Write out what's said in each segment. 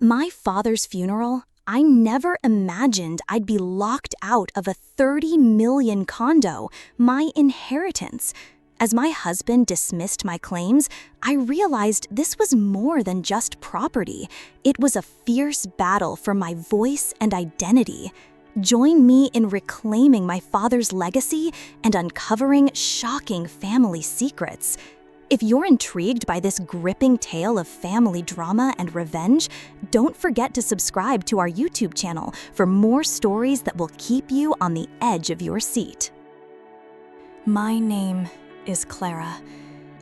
At my father's funeral, I never imagined I'd be locked out of a 30 million condo, my inheritance. As my husband dismissed my claims, I realized this was more than just property. It was a fierce battle for my voice and identity. Join me in reclaiming my father's legacy and uncovering shocking family secrets. If you're intrigued by this gripping tale of family drama and revenge, don't forget to subscribe to our YouTube channel for more stories that will keep you on the edge of your seat. My name is Clara,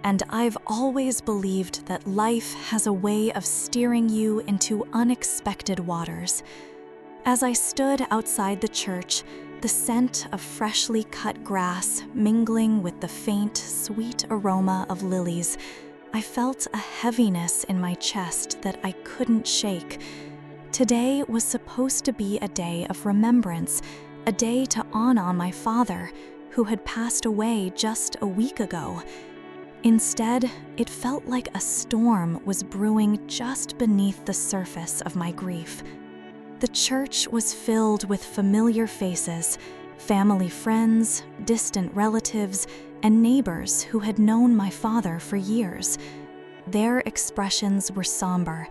and I've always believed that life has a way of steering you into unexpected waters. As I stood outside the church, the scent of freshly cut grass mingling with the faint, sweet aroma of lilies, I felt a heaviness in my chest that I couldn't shake. Today was supposed to be a day of remembrance, a day to honor my father, who had passed away just a week ago. Instead, it felt like a storm was brewing just beneath the surface of my grief. The church was filled with familiar faces, family friends, distant relatives, and neighbors who had known my father for years. Their expressions were somber,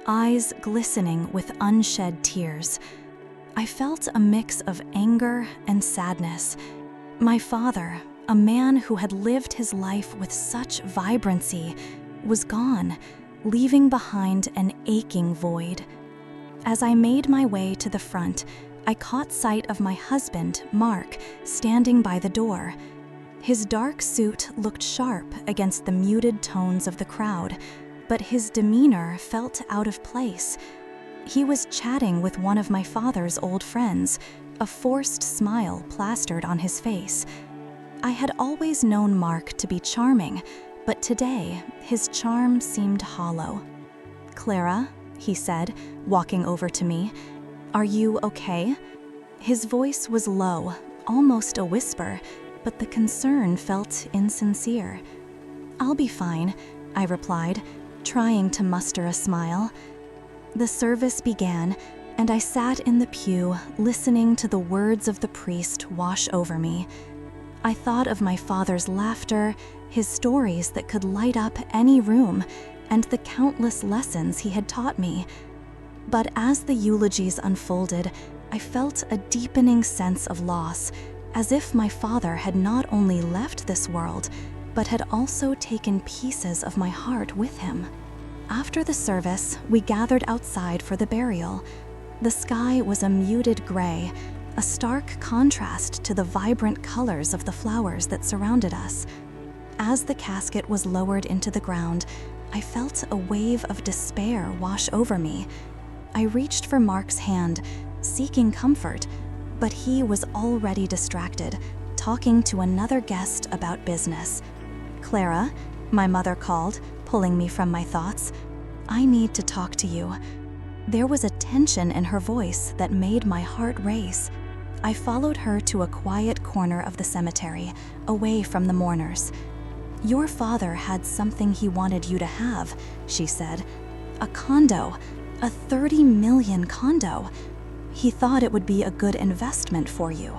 eyes glistening with unshed tears. I felt a mix of anger and sadness. My father, a man who had lived his life with such vibrancy, was gone, leaving behind an aching void. As I made my way to the front, I caught sight of my husband, Mark, standing by the door. His dark suit looked sharp against the muted tones of the crowd, but his demeanor felt out of place. He was chatting with one of my father's old friends, a forced smile plastered on his face. I had always known Mark to be charming, but today his charm seemed hollow. "Clara," he said, walking over to me, "are you okay?" His voice was low, almost a whisper, but the concern felt insincere. "I'll be fine," I replied, trying to muster a smile. The service began, and I sat in the pew, listening to the words of the priest wash over me. I thought of my father's laughter, his stories that could light up any room, and the countless lessons he had taught me. But as the eulogies unfolded, I felt a deepening sense of loss, as if my father had not only left this world, but had also taken pieces of my heart with him. After the service, we gathered outside for the burial. The sky was a muted gray, a stark contrast to the vibrant colors of the flowers that surrounded us. As the casket was lowered into the ground, I felt a wave of despair wash over me. I reached for Mark's hand, seeking comfort, but he was already distracted, talking to another guest about business. "Clara," my mother called, pulling me from my thoughts, "I need to talk to you." There was a tension in her voice that made my heart race. I followed her to a quiet corner of the cemetery, away from the mourners. "Your father had something he wanted you to have," she said. "A condo, a 30 million condo. He thought it would be a good investment for you."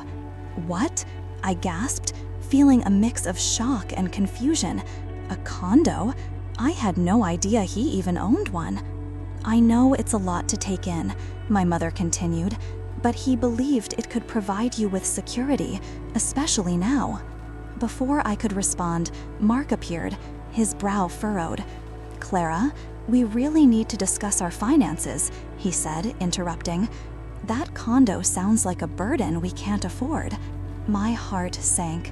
"What?" I gasped, feeling a mix of shock and confusion. "A condo? I had no idea he even owned one." "I know it's a lot to take in," my mother continued, "but he believed it could provide you with security, especially now." Before I could respond, Mark appeared, his brow furrowed. "Clara, we really need to discuss our finances," he said, interrupting. "That condo sounds like a burden we can't afford." My heart sank.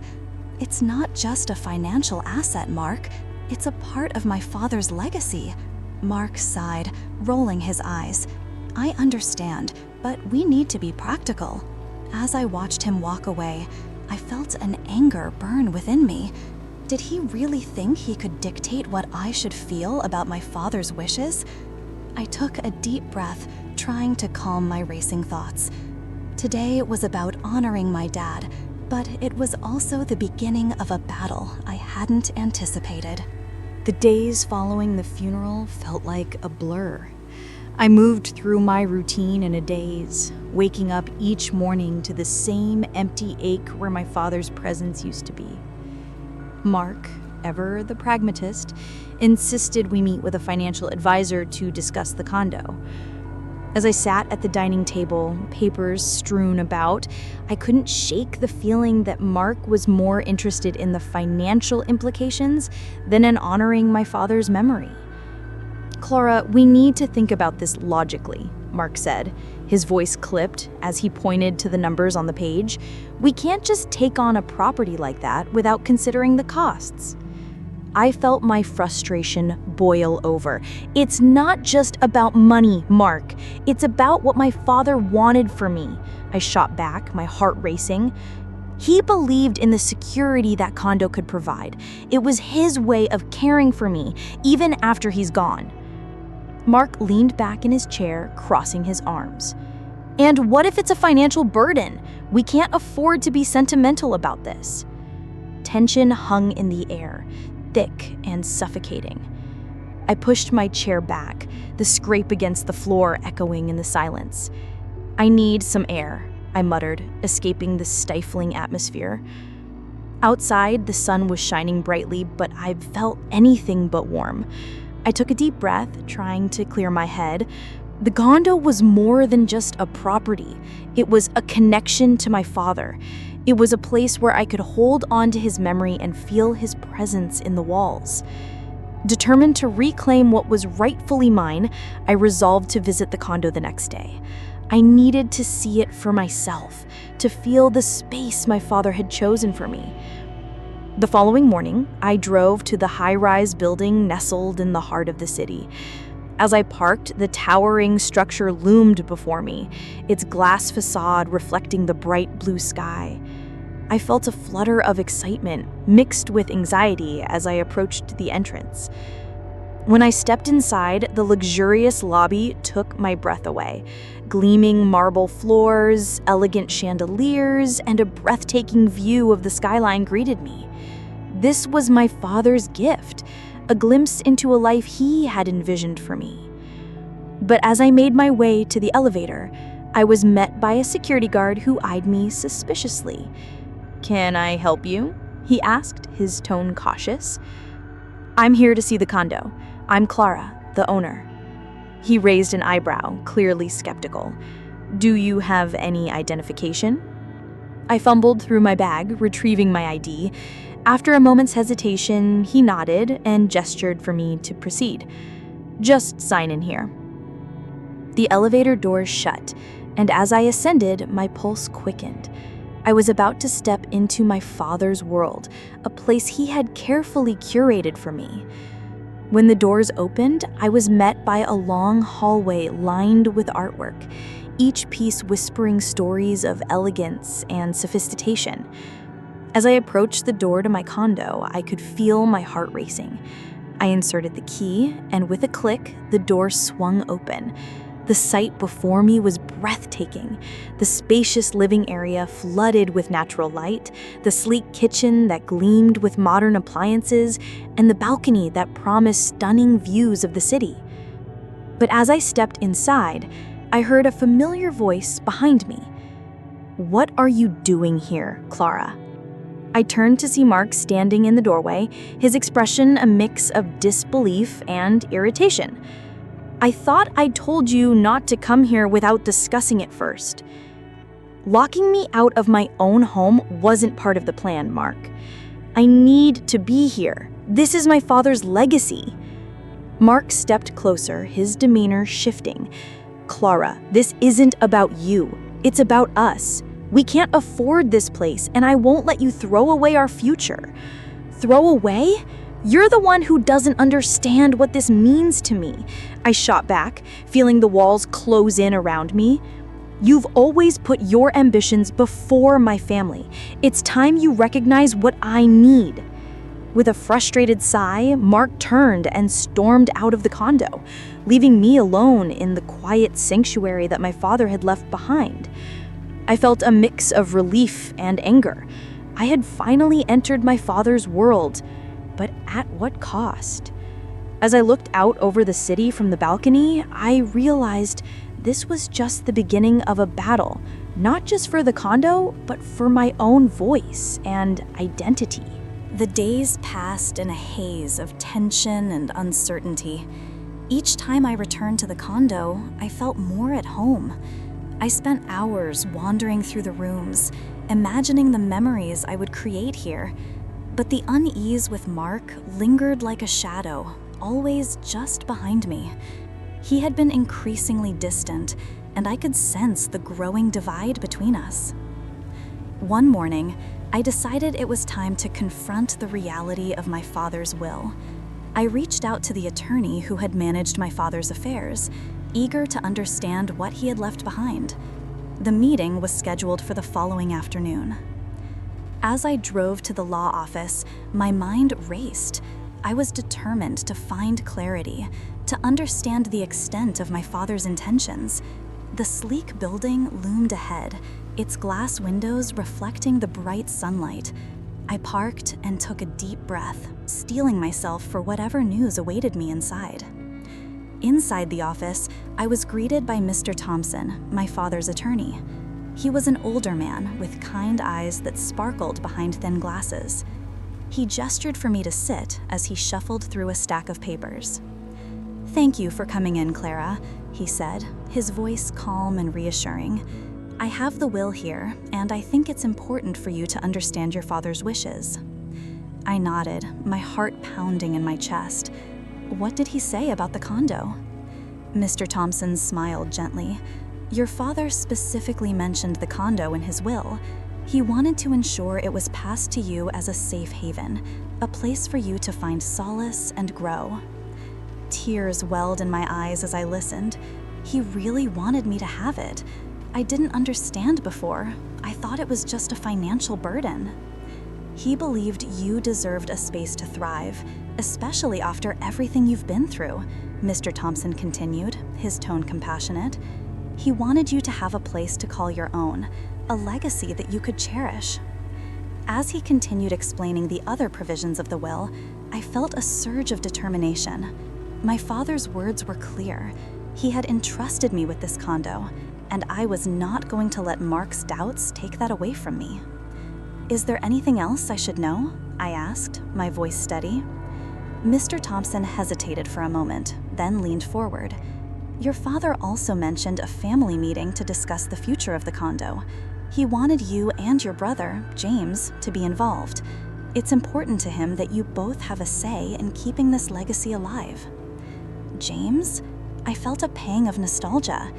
"It's not just a financial asset, Mark. It's a part of my father's legacy." Mark sighed, rolling his eyes. "I understand, but we need to be practical." As I watched him walk away, I felt an anger burn within me. Did he really think he could dictate what I should feel about my father's wishes? I took a deep breath, trying to calm my racing thoughts. Today was about honoring my dad, but it was also the beginning of a battle I hadn't anticipated. The days following the funeral felt like a blur. I moved through my routine in a daze, waking up each morning to the same empty ache where my father's presence used to be. Mark, ever the pragmatist, insisted we meet with a financial advisor to discuss the condo. As I sat at the dining table, papers strewn about, I couldn't shake the feeling that Mark was more interested in the financial implications than in honoring my father's memory. "Clara, we need to think about this logically," Mark said, his voice clipped as he pointed to the numbers on the page. "We can't just take on a property like that without considering the costs." I felt my frustration boil over. "It's not just about money, Mark. It's about what my father wanted for me," I shot back, my heart racing. "He believed in the security that condo could provide. It was his way of caring for me, even after he's gone." Mark leaned back in his chair, crossing his arms. "And what if it's a financial burden? We can't afford to be sentimental about this." Tension hung in the air, thick and suffocating. I pushed my chair back, the scrape against the floor echoing in the silence. "I need some air," I muttered, escaping the stifling atmosphere. Outside, the sun was shining brightly, but I felt anything but warm. I took a deep breath, trying to clear my head. The condo was more than just a property. It was a connection to my father. It was a place where I could hold on to his memory and feel his presence in the walls. Determined to reclaim what was rightfully mine, I resolved to visit the condo the next day. I needed to see it for myself, to feel the space my father had chosen for me. The following morning, I drove to the high-rise building nestled in the heart of the city. As I parked, the towering structure loomed before me, its glass facade reflecting the bright blue sky. I felt a flutter of excitement, mixed with anxiety as I approached the entrance. When I stepped inside, the luxurious lobby took my breath away. Gleaming marble floors, elegant chandeliers, and a breathtaking view of the skyline greeted me. This was my father's gift, a glimpse into a life he had envisioned for me. But as I made my way to the elevator, I was met by a security guard who eyed me suspiciously. "Can I help you?" he asked, his tone cautious. "I'm here to see the condo. I'm Clara, the owner." He raised an eyebrow, clearly skeptical. "Do you have any identification?" I fumbled through my bag, retrieving my ID. After a moment's hesitation, he nodded and gestured for me to proceed. "Just sign in here." The elevator doors shut, and as I ascended, my pulse quickened. I was about to step into my father's world, a place he had carefully curated for me. When the doors opened, I was met by a long hallway lined with artwork, each piece whispering stories of elegance and sophistication. As I approached the door to my condo, I could feel my heart racing. I inserted the key, and with a click, the door swung open. The sight before me was breathtaking. The spacious living area flooded with natural light, the sleek kitchen that gleamed with modern appliances, and the balcony that promised stunning views of the city. But as I stepped inside, I heard a familiar voice behind me. "What are you doing here, Clara?" I turned to see Mark standing in the doorway, his expression a mix of disbelief and irritation. "I thought I'd told you not to come here without discussing it first." Locking me out of my own home wasn't part of the plan, Mark. I need to be here. This is my father's legacy. Mark stepped closer, his demeanor shifting. "Clara, this isn't about you. It's about us. We can't afford this place, and I won't let you throw away our future." "Throw away? You're the one who doesn't understand what this means to me," I shot back, feeling the walls close in around me. "You've always put your ambitions before my family. It's time you recognize what I need." With a frustrated sigh, Mark turned and stormed out of the condo, leaving me alone in the quiet sanctuary that my father had left behind. I felt a mix of relief and anger. I had finally entered my father's world, but at what cost? As I looked out over the city from the balcony, I realized this was just the beginning of a battle, not just for the condo, but for my own voice and identity. The days passed in a haze of tension and uncertainty. Each time I returned to the condo, I felt more at home. I spent hours wandering through the rooms, imagining the memories I would create here. But the unease with Mark lingered like a shadow, always just behind me. He had been increasingly distant, and I could sense the growing divide between us. One morning, I decided it was time to confront the reality of my father's will. I reached out to the attorney who had managed my father's affairs, eager to understand what he had left behind. The meeting was scheduled for the following afternoon. As I drove to the law office, my mind raced. I was determined to find clarity, to understand the extent of my father's intentions. The sleek building loomed ahead, its glass windows reflecting the bright sunlight. I parked and took a deep breath, steeling myself for whatever news awaited me inside. Inside the office, I was greeted by Mr. Thompson, my father's attorney. He was an older man with kind eyes that sparkled behind thin glasses. He gestured for me to sit as he shuffled through a stack of papers. "Thank you for coming in, Clara," he said, his voice calm and reassuring. "I have the will here, and I think it's important for you to understand your father's wishes." I nodded, my heart pounding in my chest. What did he say about the condo? Mr. Thompson smiled gently. "Your father specifically mentioned the condo in his will. He wanted to ensure it was passed to you as a safe haven, a place for you to find solace and grow." Tears welled in my eyes as I listened. He really wanted me to have it. I didn't understand before. I thought it was just a financial burden. "He believed you deserved a space to thrive, especially after everything you've been through," Mr. Thompson continued, his tone compassionate. "He wanted you to have a place to call your own, a legacy that you could cherish." As he continued explaining the other provisions of the will, I felt a surge of determination. My father's words were clear. He had entrusted me with this condo, and I was not going to let Mark's doubts take that away from me. "Is there anything else I should know?" I asked, my voice steady. Mr. Thompson hesitated for a moment, then leaned forward. "Your father also mentioned a family meeting to discuss the future of the condo. He wanted you and your brother, James, to be involved. It's important to him that you both have a say in keeping this legacy alive." James? I felt a pang of nostalgia.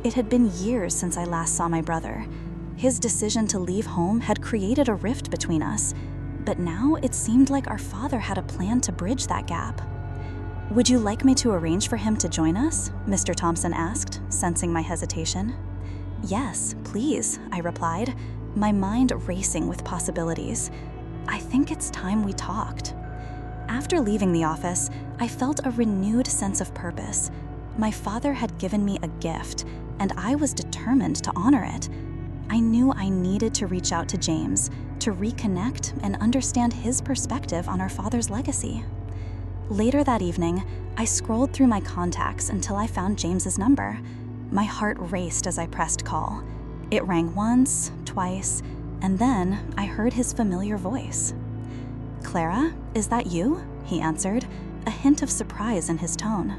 It had been years since I last saw my brother. His decision to leave home had created a rift between us, but now it seemed like our father had a plan to bridge that gap. "Would you like me to arrange for him to join us?" Mr. Thompson asked, sensing my hesitation. "Yes, please," I replied, my mind racing with possibilities. "I think it's time we talked." After leaving the office, I felt a renewed sense of purpose. My father had given me a gift, and I was determined to honor it. I knew I needed to reach out to James, to reconnect and understand his perspective on our father's legacy. Later that evening, I scrolled through my contacts until I found James's number. My heart raced as I pressed call. It rang once, twice, and then I heard his familiar voice. "Clara, is that you?" he answered, a hint of surprise in his tone.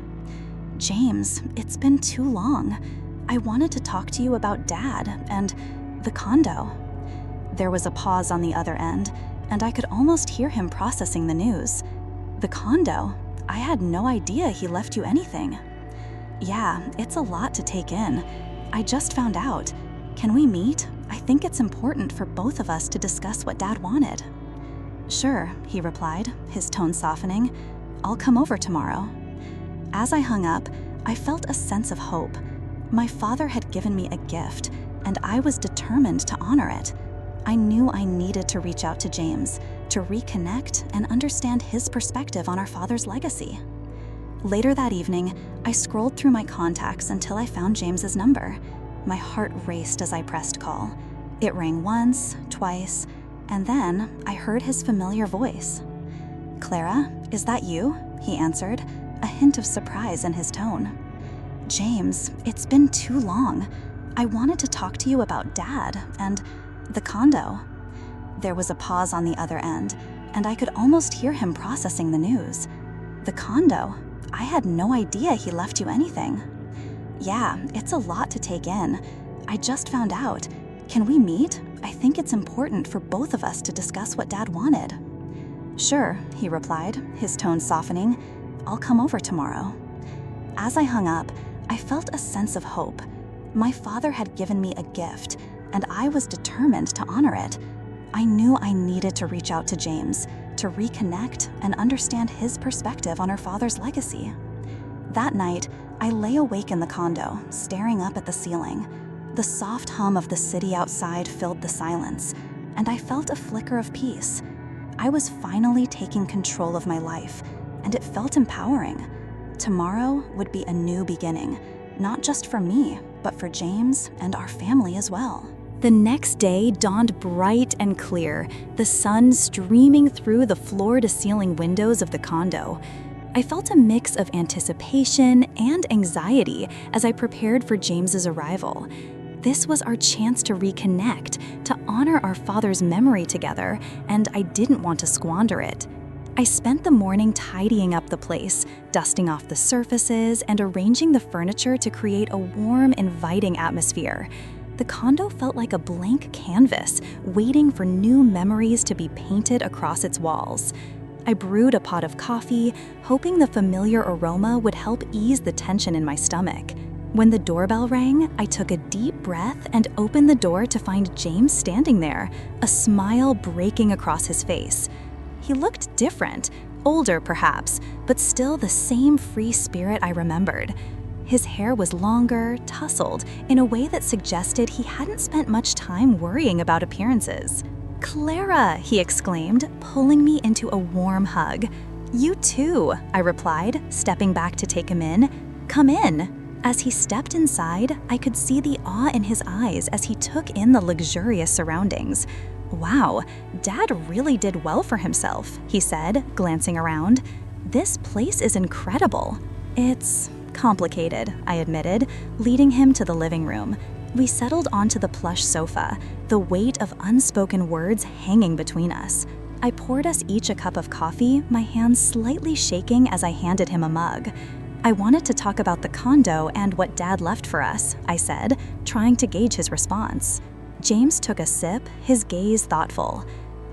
"James, it's been too long. I wanted to talk to you about Dad and the condo." There was a pause on the other end, and I could almost hear him processing the news. "The condo? I had no idea he left you anything." "Yeah, it's a lot to take in. I just found out. Can we meet? I think it's important for both of us to discuss what Dad wanted." "Sure," he replied, his tone softening. "I'll come over tomorrow." As I hung up, I felt a sense of hope. My father had given me a gift, and I was determined to honor it. I knew I needed to reach out to James, to reconnect and understand his perspective on our father's legacy. Later that evening, I scrolled through my contacts until I found James's number. My heart raced as I pressed call. It rang once, twice, and then I heard his familiar voice. "Clara, is that you?" he answered, a hint of surprise in his tone. "James, it's been too long. I wanted to talk to you about Dad and the condo." There was a pause on the other end, and I could almost hear him processing the news. "The condo? I had no idea he left you anything." "Yeah, it's a lot to take in. I just found out. Can we meet? I think it's important for both of us to discuss what Dad wanted." "Sure," he replied, his tone softening. "I'll come over tomorrow." As I hung up, I felt a sense of hope. My father had given me a gift, and I was determined to honor it. I knew I needed to reach out to James, to reconnect and understand his perspective on our father's legacy. That night, I lay awake in the condo, staring up at the ceiling. The soft hum of the city outside filled the silence, and I felt a flicker of peace. I was finally taking control of my life, and it felt empowering. Tomorrow would be a new beginning, not just for me, but for James and our family as well. The next day dawned bright and clear, the sun streaming through the floor-to-ceiling windows of the condo. I felt a mix of anticipation and anxiety as I prepared for James's arrival. This was our chance to reconnect, to honor our father's memory together, and I didn't want to squander it. I spent the morning tidying up the place, dusting off the surfaces and arranging the furniture to create a warm, inviting atmosphere. The condo felt like a blank canvas, waiting for new memories to be painted across its walls. I brewed a pot of coffee, hoping the familiar aroma would help ease the tension in my stomach. When the doorbell rang, I took a deep breath and opened the door to find James standing there, a smile breaking across his face. He looked different, older perhaps, but still the same free spirit I remembered. His hair was longer, tousled, in a way that suggested he hadn't spent much time worrying about appearances. "Clara!" he exclaimed, pulling me into a warm hug. "You too," I replied, stepping back to take him in. "Come in." As he stepped inside, I could see the awe in his eyes as he took in the luxurious surroundings. "Wow, Dad really did well for himself," he said, glancing around. "This place is incredible." "It's complicated," I admitted, leading him to the living room. We settled onto the plush sofa, the weight of unspoken words hanging between us. I poured us each a cup of coffee, my hands slightly shaking as I handed him a mug. "I wanted to talk about the condo and what Dad left for us," I said, trying to gauge his response. James took a sip, his gaze thoughtful.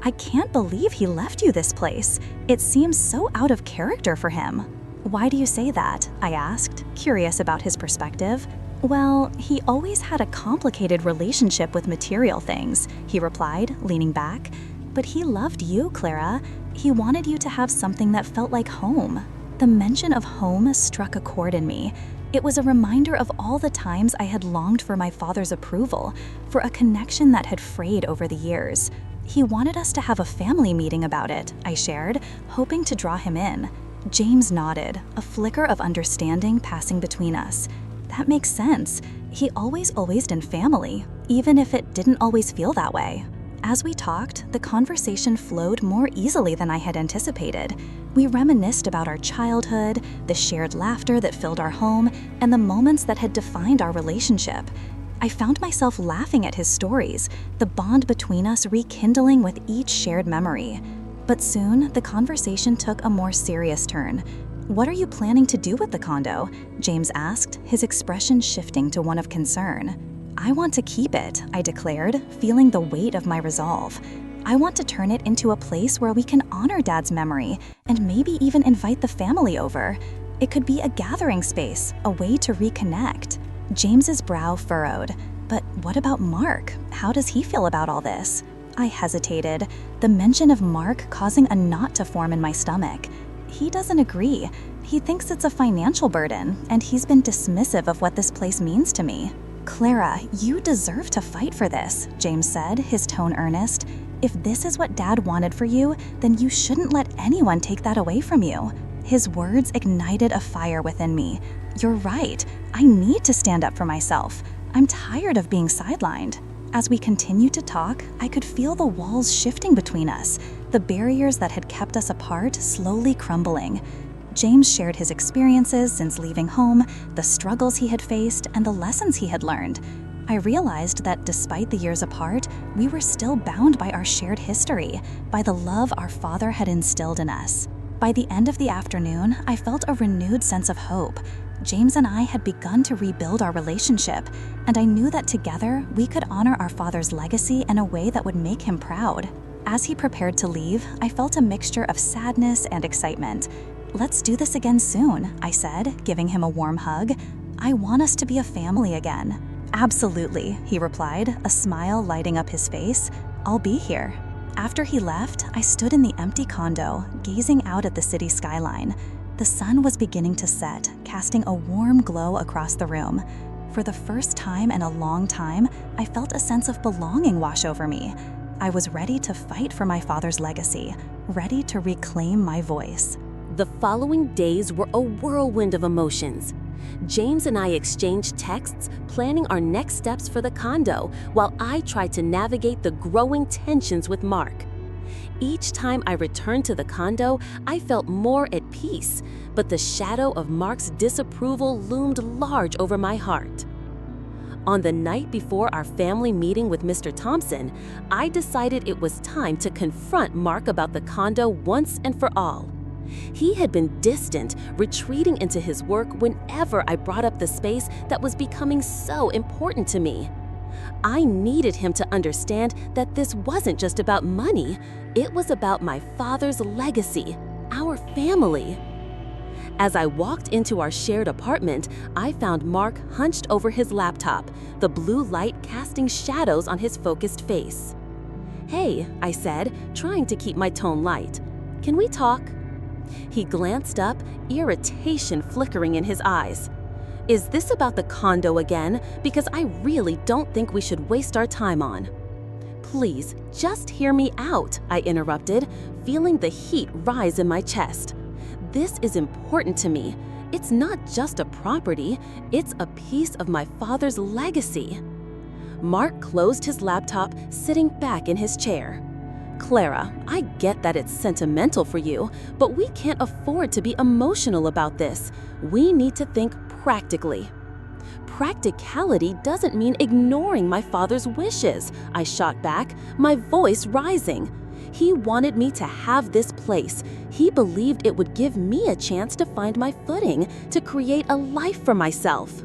"I can't believe he left you this place. It seems so out of character for him." "Why do you say that?" I asked, curious about his perspective. "Well, he always had a complicated relationship with material things," he replied, leaning back. "But he loved you, Clara. He wanted you to have something that felt like home." The mention of home struck a chord in me. It was a reminder of all the times I had longed for my father's approval, for a connection that had frayed over the years. "He wanted us to have a family meeting about it," I shared, hoping to draw him in. James nodded, a flicker of understanding passing between us. "That makes sense. He always in family, even if it didn't always feel that way." As we talked, the conversation flowed more easily than I had anticipated. We reminisced about our childhood, the shared laughter that filled our home, and the moments that had defined our relationship. I found myself laughing at his stories, the bond between us rekindling with each shared memory. But soon, the conversation took a more serious turn. "What are you planning to do with the condo?" James asked, his expression shifting to one of concern. "I want to keep it," I declared, feeling the weight of my resolve. "I want to turn it into a place where we can honor Dad's memory and maybe even invite the family over. It could be a gathering space, a way to reconnect." James's brow furrowed. "But what about Mark? How does he feel about all this?" I hesitated, the mention of Mark causing a knot to form in my stomach. "He doesn't agree. He thinks it's a financial burden, and he's been dismissive of what this place means to me." "Clara, you deserve to fight for this," James said, his tone earnest. "If this is what Dad wanted for you, then you shouldn't let anyone take that away from you." His words ignited a fire within me. "You're right. I need to stand up for myself. I'm tired of being sidelined." As we continued to talk, I could feel the walls shifting between us, the barriers that had kept us apart slowly crumbling. James shared his experiences since leaving home, the struggles he had faced, and the lessons he had learned. I realized that despite the years apart, we were still bound by our shared history, by the love our father had instilled in us. By the end of the afternoon, I felt a renewed sense of hope. James and I had begun to rebuild our relationship, and I knew that together we could honor our father's legacy in a way that would make him proud. As he prepared to leave, I felt a mixture of sadness and excitement. "Let's do this again soon," I said, giving him a warm hug. "I want us to be a family again." "Absolutely," he replied, a smile lighting up his face. "I'll be here." After he left, I stood in the empty condo, gazing out at the city skyline. The sun was beginning to set, casting a warm glow across the room. For the first time in a long time, I felt a sense of belonging wash over me. I was ready to fight for my father's legacy, ready to reclaim my voice. The following days were a whirlwind of emotions. James and I exchanged texts, planning our next steps for the condo, while I tried to navigate the growing tensions with Mark. Each time I returned to the condo, I felt more at peace, but the shadow of Mark's disapproval loomed large over my heart. On the night before our family meeting with Mr. Thompson, I decided it was time to confront Mark about the condo once and for all. He had been distant, retreating into his work whenever I brought up the space that was becoming so important to me. I needed him to understand that this wasn't just about money, it was about my father's legacy, our family. As I walked into our shared apartment, I found Mark hunched over his laptop, the blue light casting shadows on his focused face. "Hey," I said, trying to keep my tone light. "Can we talk?" He glanced up, irritation flickering in his eyes. "Is this about the condo again? Because I really don't think we should waste our time on." "Please, just hear me out," I interrupted, feeling the heat rise in my chest. "This is important to me. It's not just a property, it's a piece of my father's legacy." Mark closed his laptop, sitting back in his chair. "Clara, I get that it's sentimental for you, but we can't afford to be emotional about this. We need to think practically." "Practicality doesn't mean ignoring my father's wishes," I shot back, my voice rising. "He wanted me to have this place. He believed it would give me a chance to find my footing, to create a life for myself."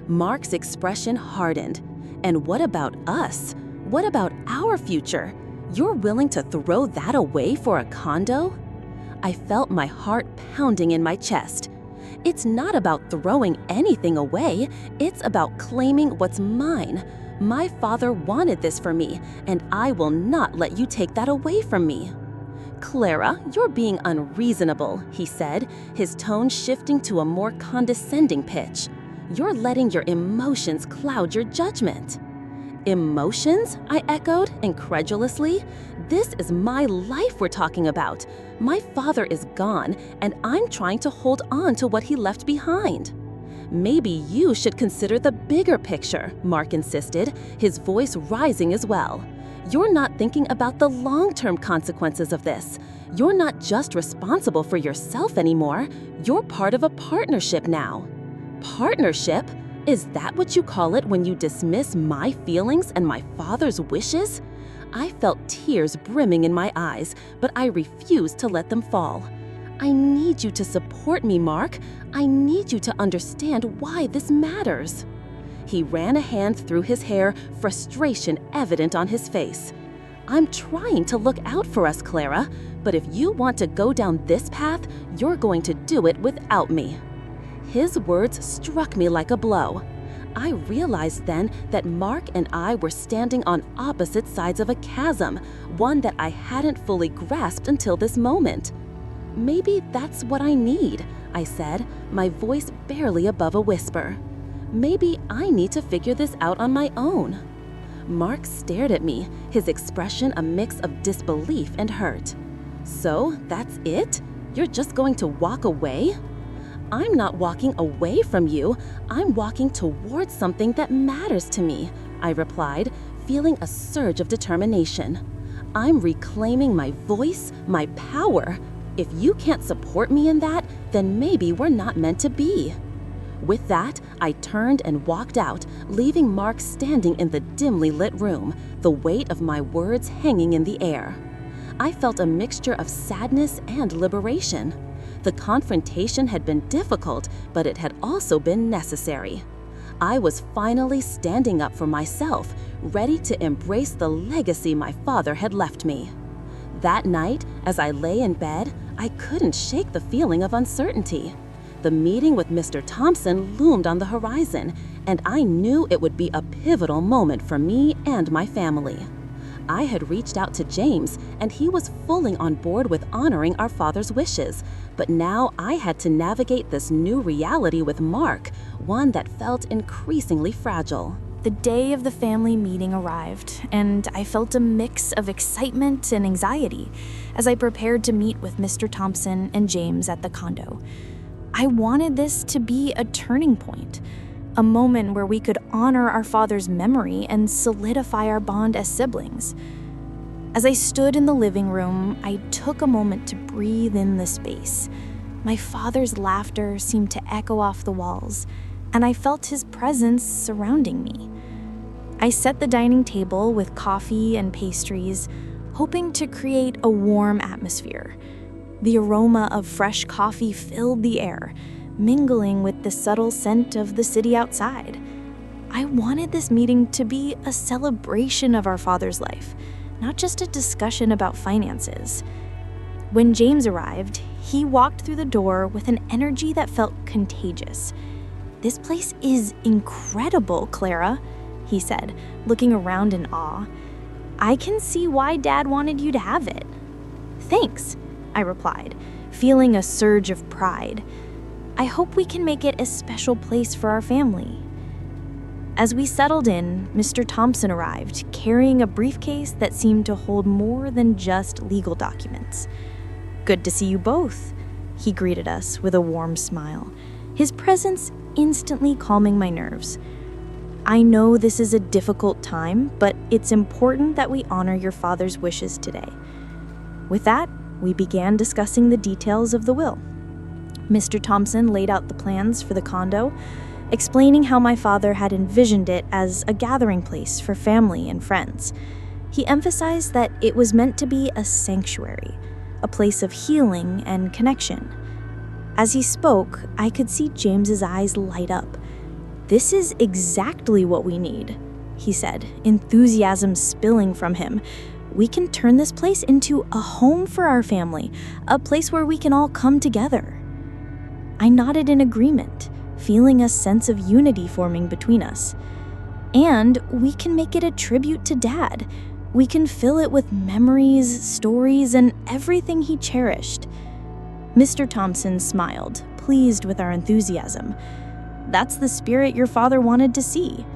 Mark's expression hardened. "And what about us? What about our future? You're willing to throw that away for a condo?" I felt my heart pounding in my chest. It's not about throwing anything away, it's about claiming what's mine. My father wanted this for me, and I will not let you take that away from me. "Clara, you're being unreasonable," he said, his tone shifting to a more condescending pitch. "You're letting your emotions cloud your judgment." "Emotions?" I echoed incredulously. "This is my life we're talking about. My father is gone, and I'm trying to hold on to what he left behind." "Maybe you should consider the bigger picture," Mark insisted, his voice rising as well. "You're not thinking about the long-term consequences of this. You're not just responsible for yourself anymore. You're part of a partnership now." "Partnership? Is that what you call it when you dismiss my feelings and my father's wishes?" I felt tears brimming in my eyes, but I refused to let them fall. "I need you to support me, Mark. I need you to understand why this matters." He ran a hand through his hair, frustration evident on his face. "I'm trying to look out for us, Clara, but if you want to go down this path, you're going to do it without me." His words struck me like a blow. I realized then that Mark and I were standing on opposite sides of a chasm, one that I hadn't fully grasped until this moment. "Maybe that's what I need," I said, my voice barely above a whisper. "Maybe I need to figure this out on my own." Mark stared at me, his expression a mix of disbelief and hurt. "So, that's it? You're just going to walk away?" "I'm not walking away from you, I'm walking towards something that matters to me," I replied, feeling a surge of determination. "I'm reclaiming my voice, my power. If you can't support me in that, then maybe we're not meant to be. With that, I turned and walked out, leaving Mark standing in the dimly lit room, the weight of my words hanging in the air. I felt a mixture of sadness and liberation. The confrontation had been difficult, but it had also been necessary. I was finally standing up for myself, ready to embrace the legacy my father had left me. That night, as I lay in bed, I couldn't shake the feeling of uncertainty. The meeting with Mr. Thompson loomed on the horizon, and I knew it would be a pivotal moment for me and my family. I had reached out to James, and he was fully on board with honoring our father's wishes, but now I had to navigate this new reality with Mark, one that felt increasingly fragile. The day of the family meeting arrived, and I felt a mix of excitement and anxiety as I prepared to meet with Mr. Thompson and James at the condo. I wanted this to be a turning point, a moment where we could honor our father's memory and solidify our bond as siblings. As I stood in the living room, I took a moment to breathe in the space. My father's laughter seemed to echo off the walls, and I felt his presence surrounding me. I set the dining table with coffee and pastries, hoping to create a warm atmosphere. The aroma of fresh coffee filled the air, mingling with the subtle scent of the city outside. I wanted this meeting to be a celebration of our father's life, not just a discussion about finances. When James arrived, he walked through the door with an energy that felt contagious. "This place is incredible, Clara," he said, looking around in awe. "I can see why Dad wanted you to have it." "Thanks," I replied, feeling a surge of pride. "I hope we can make it a special place for our family." As we settled in, Mr. Thompson arrived, carrying a briefcase that seemed to hold more than just legal documents. "Good to see you both," he greeted us with a warm smile, his presence instantly calming my nerves. "I know this is a difficult time, but it's important that we honor your father's wishes today." With that, we began discussing the details of the will. Mr. Thompson laid out the plans for the condo, explaining how my father had envisioned it as a gathering place for family and friends. He emphasized that it was meant to be a sanctuary, a place of healing and connection. As he spoke, I could see James's eyes light up. "This is exactly what we need," he said, enthusiasm spilling from him. "We can turn this place into a home for our family, a place where we can all come together." I nodded in agreement, feeling a sense of unity forming between us. "And we can make it a tribute to Dad. We can fill it with memories, stories, and everything he cherished." Mr. Thompson smiled, pleased with our enthusiasm. "That's the spirit your father wanted to see.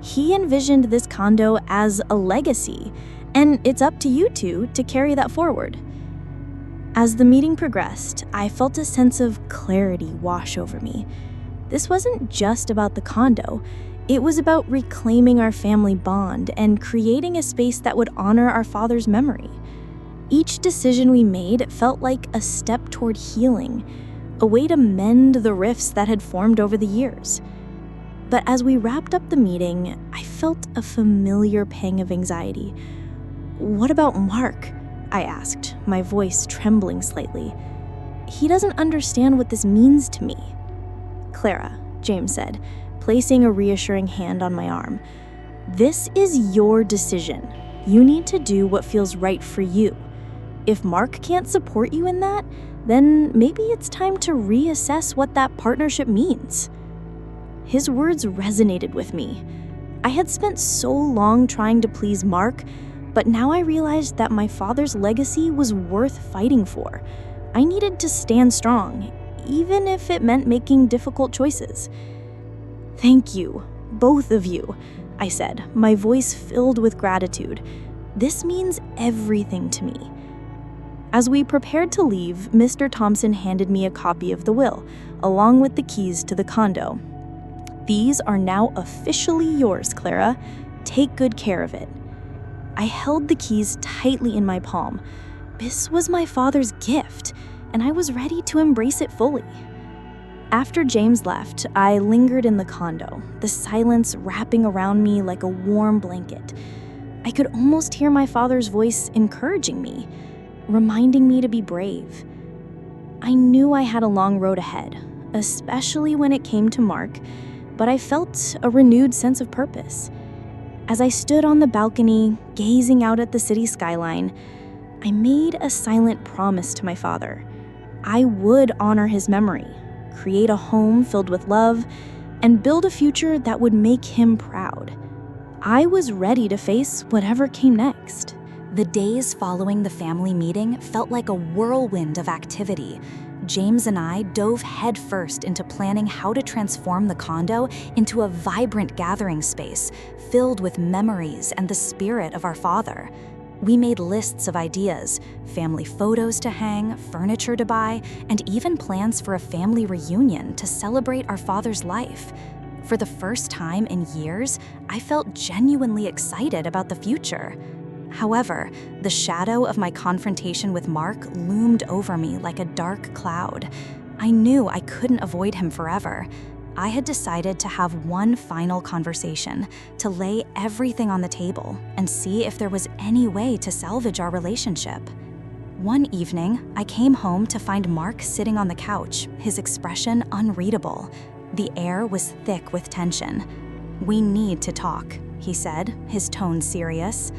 He envisioned this condo as a legacy, and it's up to you two to carry that forward." As the meeting progressed, I felt a sense of clarity wash over me. This wasn't just about the condo. It was about reclaiming our family bond and creating a space that would honor our father's memory. Each decision we made felt like a step toward healing, a way to mend the rifts that had formed over the years. But as we wrapped up the meeting, I felt a familiar pang of anxiety. "What about Mark?" I asked, my voice trembling slightly. "He doesn't understand what this means to me." "Clara," James said, placing a reassuring hand on my arm, "this is your decision. You need to do what feels right for you. If Mark can't support you in that, then maybe it's time to reassess what that partnership means." His words resonated with me. I had spent so long trying to please Mark, but now I realized that my father's legacy was worth fighting for. I needed to stand strong, even if it meant making difficult choices. "Thank you, both of you," I said, my voice filled with gratitude. "This means everything to me." As we prepared to leave, Mr. Thompson handed me a copy of the will, along with the keys to the condo. "These are now officially yours, Clara. Take good care of it." I held the keys tightly in my palm. This was my father's gift, and I was ready to embrace it fully. After James left, I lingered in the condo, the silence wrapping around me like a warm blanket. I could almost hear my father's voice encouraging me, reminding me to be brave. I knew I had a long road ahead, especially when it came to Mark, but I felt a renewed sense of purpose. As I stood on the balcony, gazing out at the city skyline, I made a silent promise to my father. I would honor his memory, create a home filled with love, and build a future that would make him proud. I was ready to face whatever came next. The days following the family meeting felt like a whirlwind of activity. James and I dove headfirst into planning how to transform the condo into a vibrant gathering space filled with memories and the spirit of our father. We made lists of ideas, family photos to hang, furniture to buy, and even plans for a family reunion to celebrate our father's life. For the first time in years, I felt genuinely excited about the future. However, the shadow of my confrontation with Mark loomed over me like a dark cloud. I knew I couldn't avoid him forever. I had decided to have one final conversation, to lay everything on the table and see if there was any way to salvage our relationship. One evening, I came home to find Mark sitting on the couch, his expression unreadable. The air was thick with tension. "We need to talk," he said, his tone serious.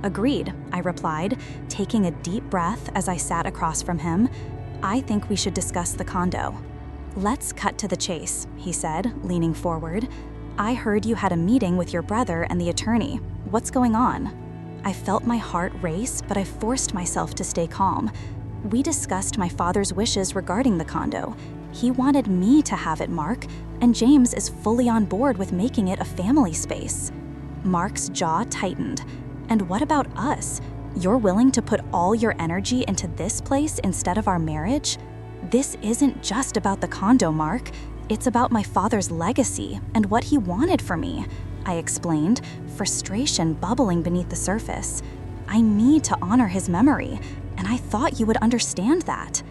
"Agreed," I replied, taking a deep breath as I sat across from him. "I think we should discuss the condo." "Let's cut to the chase," he said, leaning forward. "I heard you had a meeting with your brother and the attorney. What's going on?" I felt my heart race, but I forced myself to stay calm. "We discussed my father's wishes regarding the condo. He wanted me to have it, Mark, and James is fully on board with making it a family space." Mark's jaw tightened. "And what about us? You're willing to put all your energy into this place instead of our marriage? This isn't just about the condo, Mark. It's about my father's legacy and what he wanted for me," I explained, frustration bubbling beneath the surface. "I need to honor his memory, and I thought you would understand that."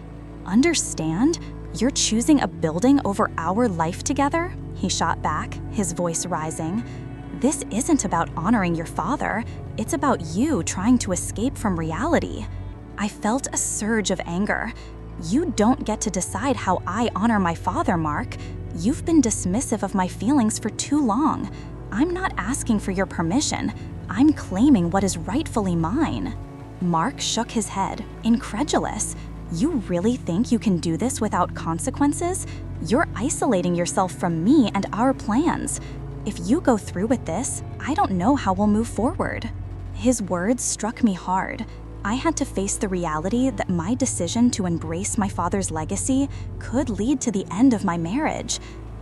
"Understand? You're choosing a building over our life together?" he shot back, his voice rising. "This isn't about honoring your father. It's about you trying to escape from reality." I felt a surge of anger. "You don't get to decide how I honor my father, Mark. You've been dismissive of my feelings for too long. I'm not asking for your permission. I'm claiming what is rightfully mine." Mark shook his head, incredulous. "You really think you can do this without consequences? You're isolating yourself from me and our plans. If you go through with this, I don't know how we'll move forward." His words struck me hard. I had to face the reality that my decision to embrace my father's legacy could lead to the end of my marriage.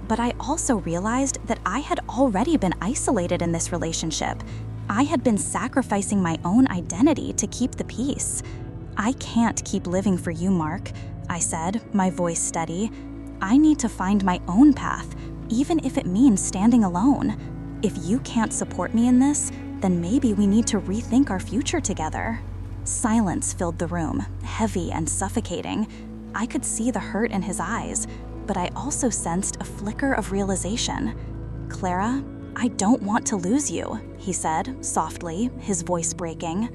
But I also realized that I had already been isolated in this relationship. I had been sacrificing my own identity to keep the peace. "I can't keep living for you, Mark," I said, my voice steady. "I need to find my own path, even if it means standing alone. If you can't support me in this, then maybe we need to rethink our future together." Silence filled the room, heavy and suffocating. I could see the hurt in his eyes, but I also sensed a flicker of realization. "Clara, I don't want to lose you," he said, softly, his voice breaking.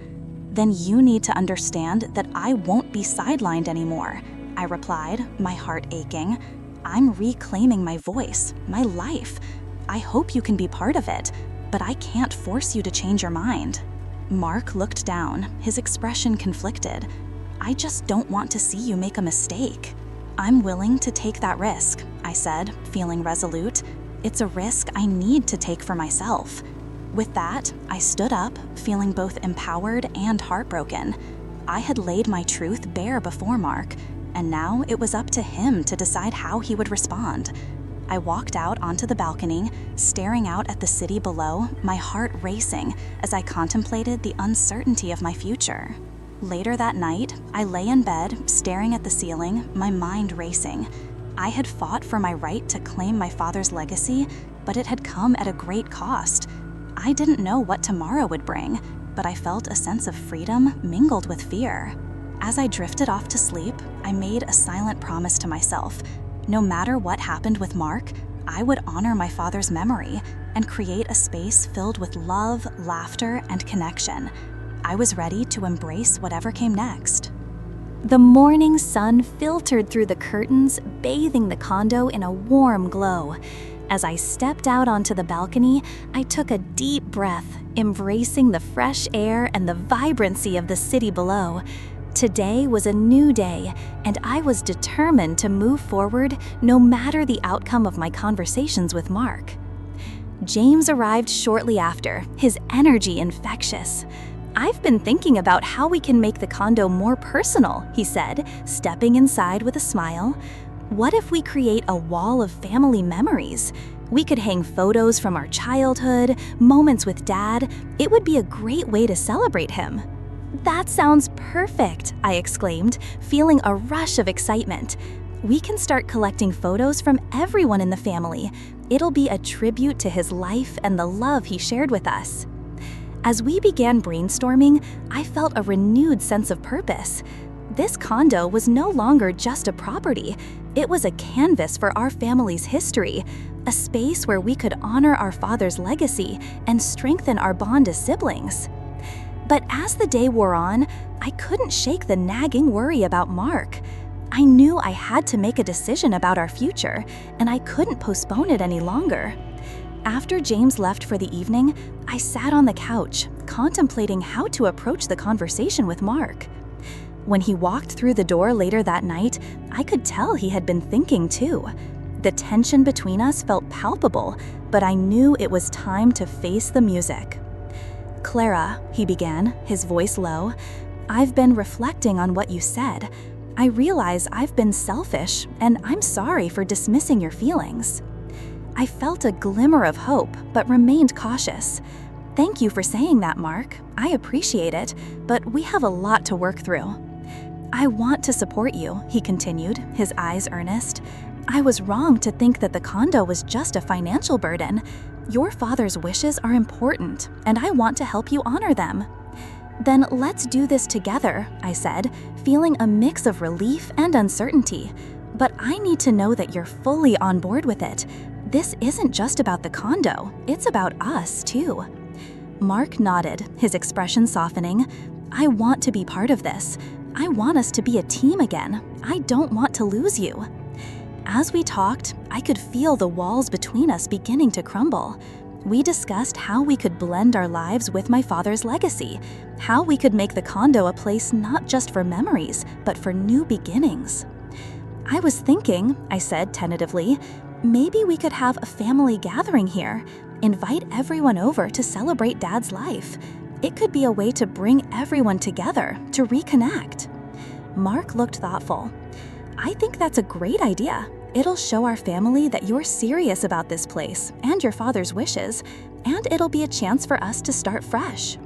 "Then you need to understand that I won't be sidelined anymore," I replied, my heart aching. "I'm reclaiming my voice, my life. I hope you can be part of it, but I can't force you to change your mind." Mark looked down, his expression conflicted. "I just don't want to see you make a mistake." "I'm willing to take that risk," I said, feeling resolute. "It's a risk I need to take for myself." With that, I stood up, feeling both empowered and heartbroken. I had laid my truth bare before Mark, and now it was up to him to decide how he would respond. I walked out onto the balcony, staring out at the city below, my heart racing as I contemplated the uncertainty of my future. Later that night, I lay in bed, staring at the ceiling, my mind racing. I had fought for my right to claim my father's legacy, but it had come at a great cost. I didn't know what tomorrow would bring, but I felt a sense of freedom mingled with fear. As I drifted off to sleep, I made a silent promise to myself. No matter what happened with Mark, I would honor my father's memory and create a space filled with love, laughter, and connection. I was ready to embrace whatever came next. The morning sun filtered through the curtains, bathing the condo in a warm glow. As I stepped out onto the balcony, I took a deep breath, embracing the fresh air and the vibrancy of the city below. Today was a new day, and I was determined to move forward no matter the outcome of my conversations with Mark. James arrived shortly after, his energy infectious. "I've been thinking about how we can make the condo more personal," he said, stepping inside with a smile. "What if we create a wall of family memories? We could hang photos from our childhood, moments with Dad. It would be a great way to celebrate him." "That sounds perfect," I exclaimed, feeling a rush of excitement. "We can start collecting photos from everyone in the family. It'll be a tribute to his life and the love he shared with us." As we began brainstorming, I felt a renewed sense of purpose. This condo was no longer just a property. It was a canvas for our family's history, a space where we could honor our father's legacy and strengthen our bond as siblings. But as the day wore on, I couldn't shake the nagging worry about Mark. I knew I had to make a decision about our future, and I couldn't postpone it any longer. After James left for the evening, I sat on the couch, contemplating how to approach the conversation with Mark. When he walked through the door later that night, I could tell he had been thinking too. The tension between us felt palpable, but I knew it was time to face the music. "Clara," he began, his voice low, "I've been reflecting on what you said. I realize I've been selfish, and I'm sorry for dismissing your feelings." I felt a glimmer of hope, but remained cautious. "Thank you for saying that, Mark. I appreciate it, but we have a lot to work through." "I want to support you," he continued, his eyes earnest. "I was wrong to think that the condo was just a financial burden. Your father's wishes are important, and I want to help you honor them." "Then let's do this together," I said, feeling a mix of relief and uncertainty. "But I need to know that you're fully on board with it. This isn't just about the condo, it's about us too." Mark nodded, his expression softening. "I want to be part of this. I want us to be a team again. I don't want to lose you." As we talked, I could feel the walls between us beginning to crumble. We discussed how we could blend our lives with my father's legacy, how we could make the condo a place not just for memories, but for new beginnings. "I was thinking," I said tentatively, "maybe we could have a family gathering here, invite everyone over to celebrate Dad's life. It could be a way to bring everyone together, to reconnect." Mark looked thoughtful. "I think that's a great idea. It'll show our family that you're serious about this place and your father's wishes, and it'll be a chance for us to start fresh."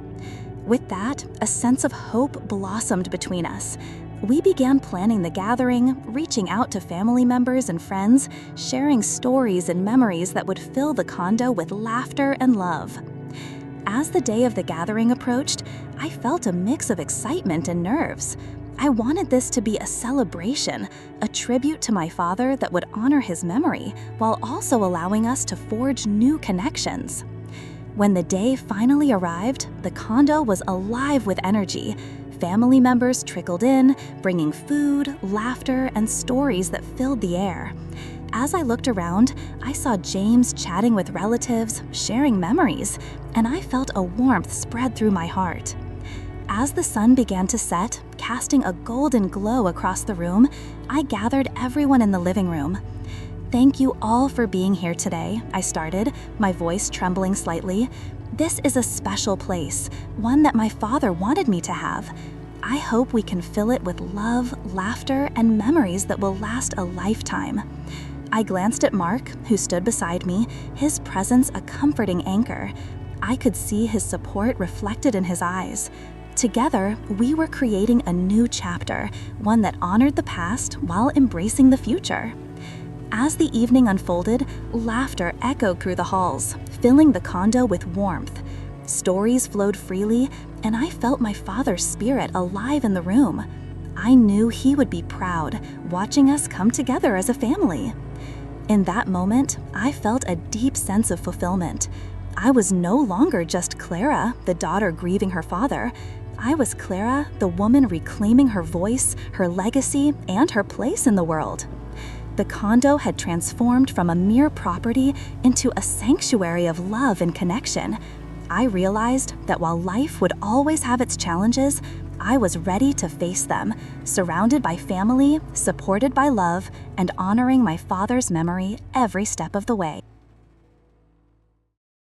With that, a sense of hope blossomed between us. We began planning the gathering, reaching out to family members and friends, sharing stories and memories that would fill the condo with laughter and love. As the day of the gathering approached, I felt a mix of excitement and nerves. I wanted this to be a celebration, a tribute to my father that would honor his memory, while also allowing us to forge new connections. When the day finally arrived, the condo was alive with energy. Family members trickled in, bringing food, laughter, and stories that filled the air. As I looked around, I saw James chatting with relatives, sharing memories, and I felt a warmth spread through my heart. As the sun began to set, casting a golden glow across the room, I gathered everyone in the living room. "Thank you all for being here today," I started, my voice trembling slightly. "This is a special place, one that my father wanted me to have. I hope we can fill it with love, laughter, and memories that will last a lifetime." I glanced at Mark, who stood beside me, his presence a comforting anchor. I could see his support reflected in his eyes. Together, we were creating a new chapter, one that honored the past while embracing the future. As the evening unfolded, laughter echoed through the halls, filling the condo with warmth. Stories flowed freely, and I felt my father's spirit alive in the room. I knew he would be proud, watching us come together as a family. In that moment, I felt a deep sense of fulfillment. I was no longer just Clara, the daughter grieving her father. I was Clara, the woman reclaiming her voice, her legacy, and her place in the world. The condo had transformed from a mere property into a sanctuary of love and connection. I realized that while life would always have its challenges, I was ready to face them, surrounded by family, supported by love, and honoring my father's memory every step of the way.